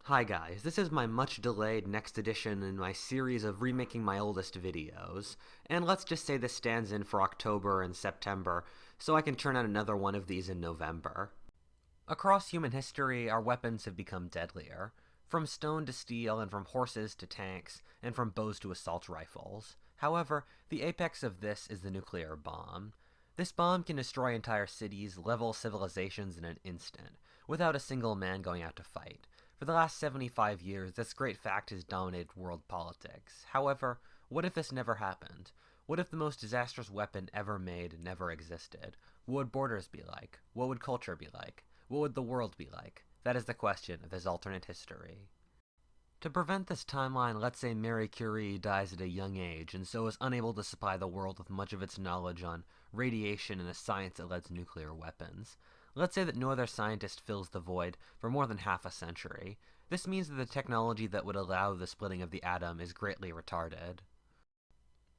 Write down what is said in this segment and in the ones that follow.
Hi guys, this is my much delayed next edition in my series of remaking my oldest videos, and let's just say this stands in for October and September, so I can turn out another one of these in November. Across human history, our weapons have become deadlier, from stone to steel, and from horses to tanks, and from bows to assault rifles. However, the apex of this is the nuclear bomb. This bomb can destroy entire cities, level civilizations in an instant, without a single man going out to fight. For the last 75 years, this great fact has dominated world politics. However, what if this never happened? What if the most disastrous weapon ever made never existed? What would borders be like? What would culture be like? What would the world be like? That is the question of this alternate history. To prevent this timeline, let's say Marie Curie dies at a young age and so is unable to supply the world with much of its knowledge on radiation and the science that led to nuclear weapons. Let's say that no other scientist fills the void for more than half a century. This means that the technology that would allow the splitting of the atom is greatly retarded.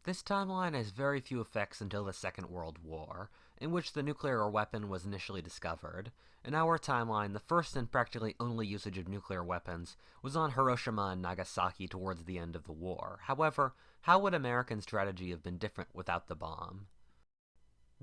This timeline has very few effects until the Second World War, in which the nuclear weapon was initially discovered. In our timeline, the first and practically only usage of nuclear weapons was on Hiroshima and Nagasaki towards the end of the war. However, how would American strategy have been different without the bomb?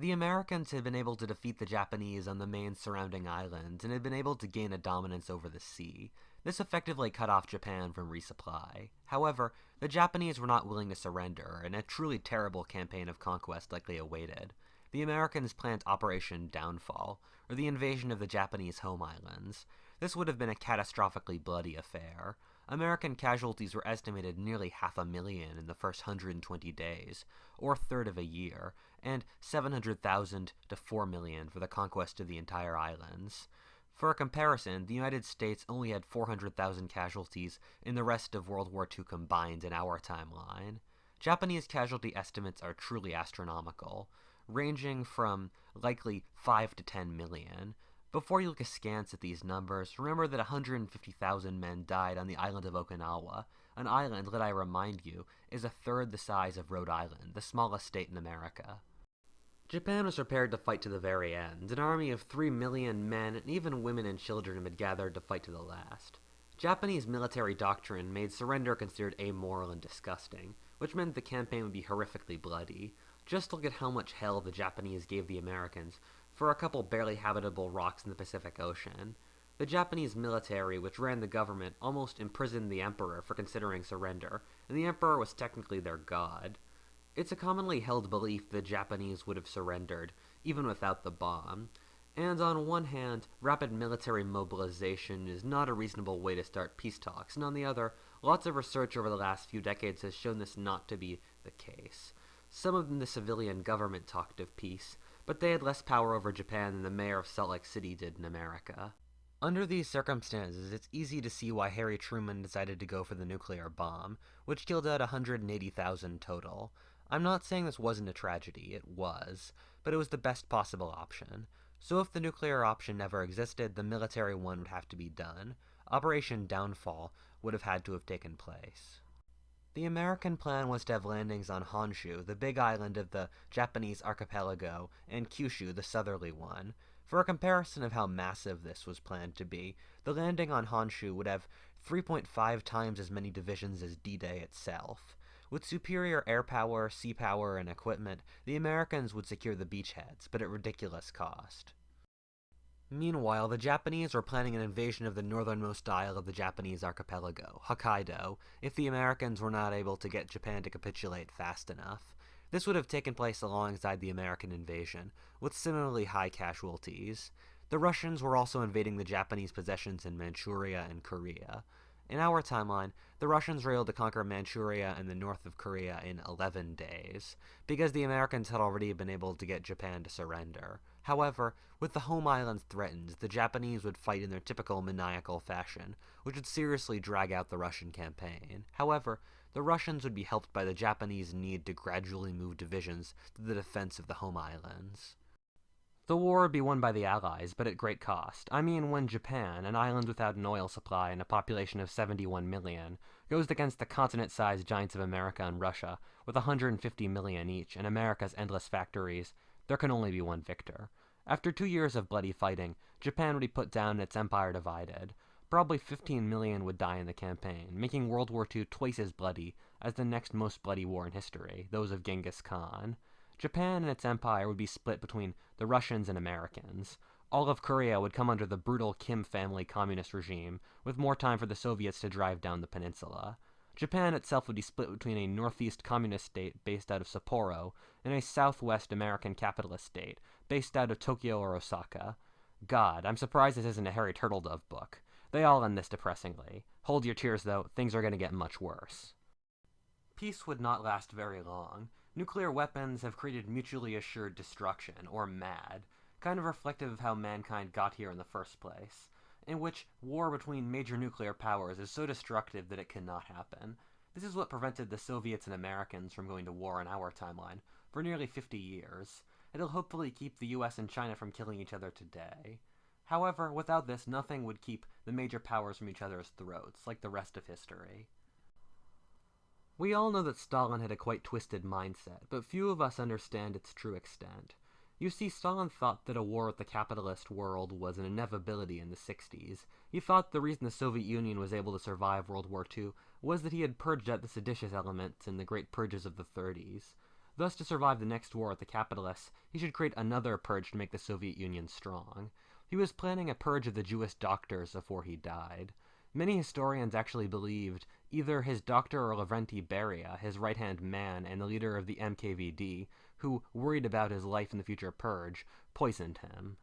The Americans had been able to defeat the Japanese on the main surrounding islands and had been able to gain a dominance over the sea. This effectively cut off Japan from resupply. However, the Japanese were not willing to surrender, and a truly terrible campaign of conquest likely awaited. The Americans planned Operation Downfall, or the invasion of the Japanese home islands. This would have been a catastrophically bloody affair. American casualties were estimated nearly 500,000 in the first 120 days, or a third of a year, and 700,000 to 4 million for the conquest of the entire islands. For a comparison, the United States only had 400,000 casualties in the rest of World War II combined in our timeline. Japanese casualty estimates are truly astronomical, ranging from likely 5 to 10 million. Before you look askance at these numbers, remember that 150,000 men died on the island of Okinawa, an island that, I remind you, is a third the size of Rhode Island, the smallest state in America. Japan was prepared to fight to the very end. An army of 3 million men, and even women and children, had gathered to fight to the last. Japanese military doctrine made surrender considered amoral and disgusting, which meant the campaign would be horrifically bloody. Just look at how much hell the Japanese gave the Americans for a couple barely habitable rocks in the Pacific Ocean. The Japanese military, which ran the government, almost imprisoned the emperor for considering surrender, and the emperor was technically their god. It's a commonly held belief the Japanese would have surrendered, even without the bomb. And on one hand, rapid military mobilization is not a reasonable way to start peace talks, and on the other, lots of research over the last few decades has shown this not to be the case. Some of the civilian government talked of peace, but they had less power over Japan than the mayor of Salt Lake City did in America. Under these circumstances, it's easy to see why Harry Truman decided to go for the nuclear bomb, which killed out 180,000 total. I'm not saying this wasn't a tragedy, it was, but it was the best possible option. So if the nuclear option never existed, the military one would have to be done. Operation Downfall would have had to have taken place. The American plan was to have landings on Honshu, the big island of the Japanese archipelago, and Kyushu, the southerly one. For a comparison of how massive this was planned to be, the landing on Honshu would have 3.5 times as many divisions as D-Day itself. With superior air power, sea power, and equipment, the Americans would secure the beachheads, but at ridiculous cost. Meanwhile, the Japanese were planning an invasion of the northernmost isle of the Japanese archipelago, Hokkaido, if the Americans were not able to get Japan to capitulate fast enough. This would have taken place alongside the American invasion, with similarly high casualties. The Russians were also invading the Japanese possessions in Manchuria and Korea. In our timeline, the Russians were able to conquer Manchuria and the north of Korea in 11 days, because the Americans had already been able to get Japan to surrender. However, with the home islands threatened, the Japanese would fight in their typical maniacal fashion, which would seriously drag out the Russian campaign. However, the Russians would be helped by the Japanese need to gradually move divisions to the defense of the home islands. The war would be won by the Allies, but at great cost. I mean, when Japan, an island without an oil supply and a population of 71 million, goes against the continent-sized giants of America and Russia, with 150 million each, and America's endless factories, there can only be one victor. After 2 years of bloody fighting, Japan would be put down and its empire divided. Probably 15 million would die in the campaign, making World War II twice as bloody as the next most bloody war in history, those of Genghis Khan. Japan and its empire would be split between the Russians and Americans. All of Korea would come under the brutal Kim family communist regime, with more time for the Soviets to drive down the peninsula. Japan itself would be split between a northeast communist state based out of Sapporo and a southwest American capitalist state based out of Tokyo or Osaka. God, I'm surprised this isn't a Harry Turtledove book. They all end this depressingly. Hold your tears, though, things are going to get much worse. Peace would not last very long. Nuclear weapons have created mutually assured destruction, or MAD, kind of reflective of how mankind got here in the first place, in which war between major nuclear powers is so destructive that it cannot happen. This is what prevented the Soviets and Americans from going to war in our timeline for nearly 50 years. It'll hopefully keep the US and China from killing each other today. However, without this, nothing would keep the major powers from each other's throats, like the rest of history. We all know that Stalin had a quite twisted mindset, but few of us understand its true extent. You see, Stalin thought that a war with the capitalist world was an inevitability in the 60s. He thought the reason the Soviet Union was able to survive World War II was that he had purged out the seditious elements in the Great Purges of the 30s. Thus, to survive the next war with the capitalists, he should create another purge to make the Soviet Union strong. He was planning a purge of the Jewish doctors before he died. Many historians actually believed either his doctor or Lavrenti Beria, his right-hand man and the leader of the NKVD, who worried about his life in the future purge, poisoned him.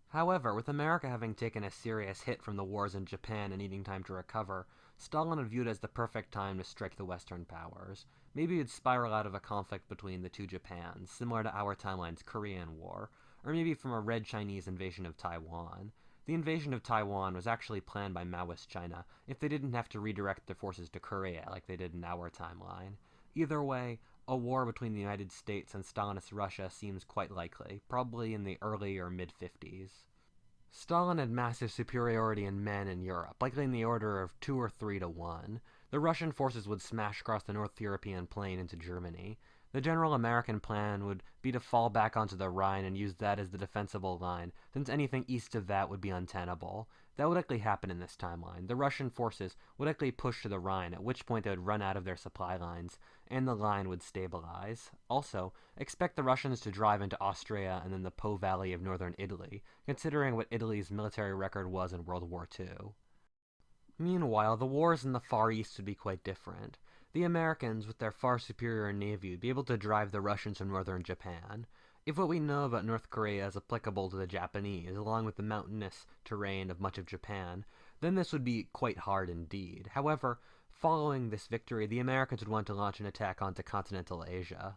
However, with America having taken a serious hit from the wars in Japan and needing time to recover, Stalin had viewed it as the perfect time to strike the Western powers. Maybe he'd spiral out of a conflict between the two Japans, similar to our timeline's Korean War, or maybe from a Red Chinese invasion of Taiwan. The invasion of Taiwan was actually planned by Maoist China if they didn't have to redirect their forces to Korea like they did in our timeline. Either way, a war between the United States and Stalinist Russia seems quite likely, probably in the early or mid-50s. Stalin had massive superiority in men in Europe, likely in the order of 2 or 3 to 1. The Russian forces would smash across the North European plain into Germany. The general American plan would be to fall back onto the Rhine and use that as the defensible line, since anything east of that would be untenable. That would likely happen in this timeline. The Russian forces would likely push to the Rhine, at which point they would run out of their supply lines, and the line would stabilize. Also, expect the Russians to drive into Austria and then the Po Valley of northern Italy, considering what Italy's military record was in World War II. Meanwhile, the wars in the Far East would be quite different. The Americans, with their far superior navy, would be able to drive the Russians from northern Japan. If what we know about North Korea is applicable to the Japanese, along with the mountainous terrain of much of Japan, then this would be quite hard indeed. However, following this victory, the Americans would want to launch an attack onto continental Asia.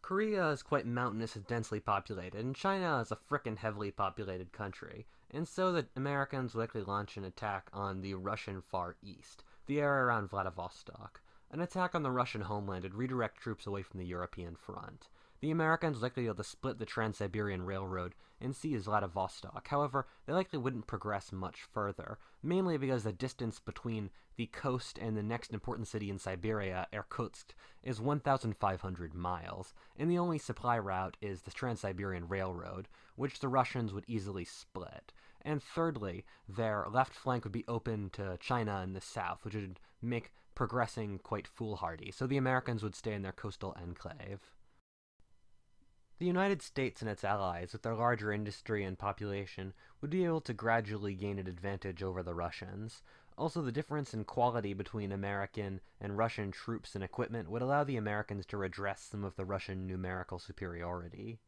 Korea is quite mountainous and densely populated, and China is a frickin' heavily populated country, and so the Americans would likely launch an attack on the Russian Far East, the area around Vladivostok. An attack on the Russian homeland would redirect troops away from the European front. The Americans would likely be able to split the Trans-Siberian Railroad and seize Vladivostok. However, they likely wouldn't progress much further, mainly because the distance between the coast and the next important city in Siberia, Irkutsk, is 1,500 miles, and the only supply route is the Trans-Siberian Railroad, which the Russians would easily split. And thirdly, their left flank would be open to China in the south, which would make progressing quite foolhardy, so the Americans would stay in their coastal enclave. The United States and its allies, with their larger industry and population, would be able to gradually gain an advantage over the Russians. Also, the difference in quality between American and Russian troops and equipment would allow the Americans to redress some of the Russian numerical superiority.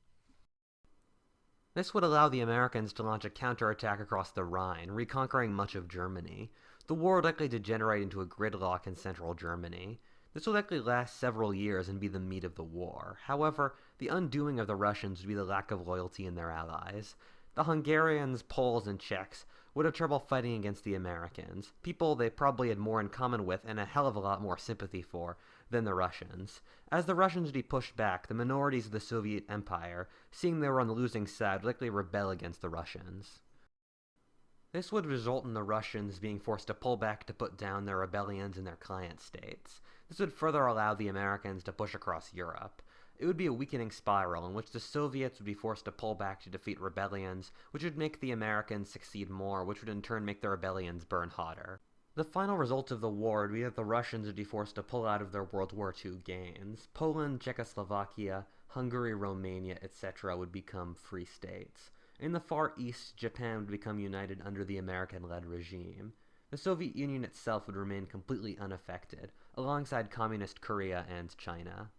This would allow the Americans to launch a counterattack across the Rhine, reconquering much of Germany. The war would likely degenerate into a gridlock in central Germany. This would likely last several years and be the meat of the war. However, the undoing of the Russians would be the lack of loyalty in their allies. The Hungarians, Poles, and Czechs would have trouble fighting against the Americans, people they probably had more in common with and a hell of a lot more sympathy for than the Russians. As the Russians would be pushed back, the minorities of the Soviet Empire, seeing they were on the losing side, would likely rebel against the Russians. This would result in the Russians being forced to pull back to put down their rebellions in their client states. This would further allow the Americans to push across Europe. It would be a weakening spiral in which the Soviets would be forced to pull back to defeat rebellions, which would make the Americans succeed more, which would in turn make the rebellions burn hotter. The final result of the war would be that the Russians would be forced to pull out of their World War II gains. Poland, Czechoslovakia, Hungary, Romania, etc. would become free states. In the Far East, Japan would become united under the American-led regime. The Soviet Union itself would remain completely unaffected, alongside Communist Korea and China.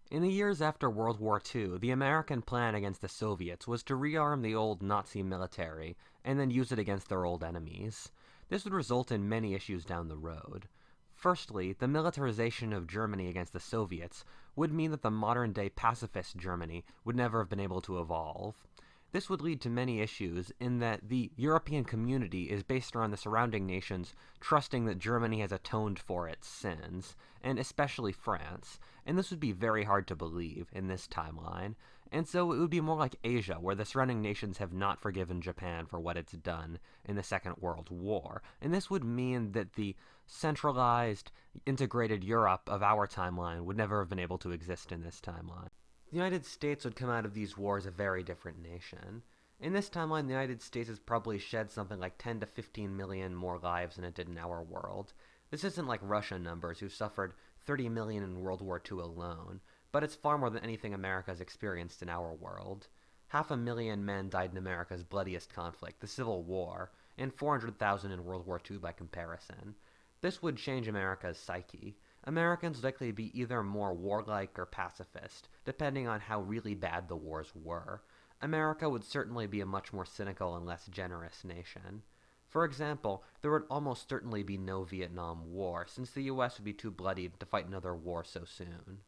In the years after World War II, the American plan against the Soviets was to rearm the old Nazi military, and then use it against their old enemies. This would result in many issues down the road. Firstly, the militarization of Germany against the Soviets would mean that the modern-day pacifist Germany would never have been able to evolve. This would lead to many issues in that the European community is based around the surrounding nations trusting that Germany has atoned for its sins, and especially France, and this would be very hard to believe in this timeline, and so it would be more like Asia, where the surrounding nations have not forgiven Japan for what it's done in the Second World War, and this would mean that the centralized, integrated Europe of our timeline would never have been able to exist in this timeline. The United States would come out of these wars a very different nation. In this timeline, the United States has probably shed something like 10 to 15 million more lives than it did in our world. This isn't like Russia numbers, who suffered 30 million in World War II alone, but it's far more than anything America has experienced in our world. 500,000 men died in America's bloodiest conflict, the Civil War, and 400,000 in World War II by comparison. This would change America's psyche. Americans would likely be either more warlike or pacifist, depending on how really bad the wars were. America would certainly be a much more cynical and less generous nation. For example, there would almost certainly be no Vietnam War, since the US would be too bloodied to fight another war so soon.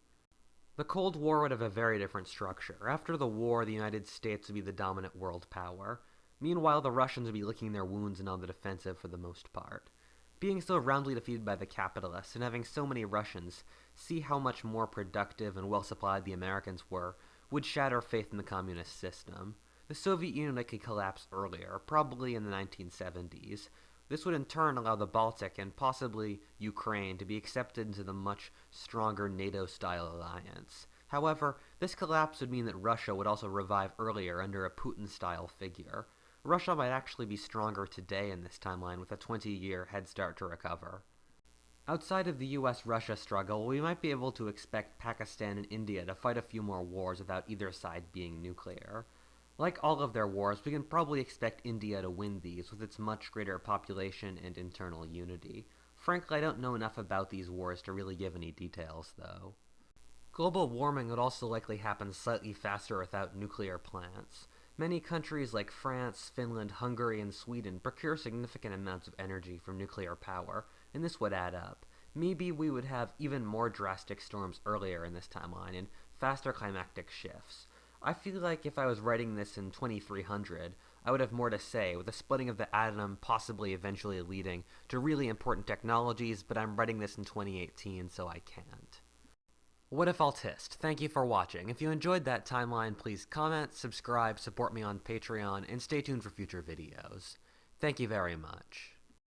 The Cold War would have a very different structure. After the war, the United States would be the dominant world power. Meanwhile, the Russians would be licking their wounds and on the defensive for the most part. Being so roundly defeated by the capitalists and having so many Russians see how much more productive and well-supplied the Americans were would shatter faith in the communist system. The Soviet Union likely collapse earlier, probably in the 1970s. This would in turn allow the Baltic and possibly Ukraine to be accepted into the much stronger NATO-style alliance. However, this collapse would mean that Russia would also revive earlier under a Putin-style figure. Russia might actually be stronger today in this timeline with a 20-year head start to recover. Outside of the US-Russia struggle, we might be able to expect Pakistan and India to fight a few more wars without either side being nuclear. Like all of their wars, we can probably expect India to win these with its much greater population and internal unity. Frankly, I don't know enough about these wars to really give any details, though. Global warming would also likely happen slightly faster without nuclear plants. Many countries like France, Finland, Hungary, and Sweden procure significant amounts of energy from nuclear power, and this would add up. Maybe we would have even more drastic storms earlier in this timeline and faster climactic shifts. I feel like if I was writing this in 2300, I would have more to say, with the splitting of the atom possibly eventually leading to really important technologies, but I'm writing this in 2018, so I can't. Whatifalthist, thank you for watching. If you enjoyed that timeline, please comment, subscribe, support me on Patreon, and stay tuned for future videos. Thank you very much.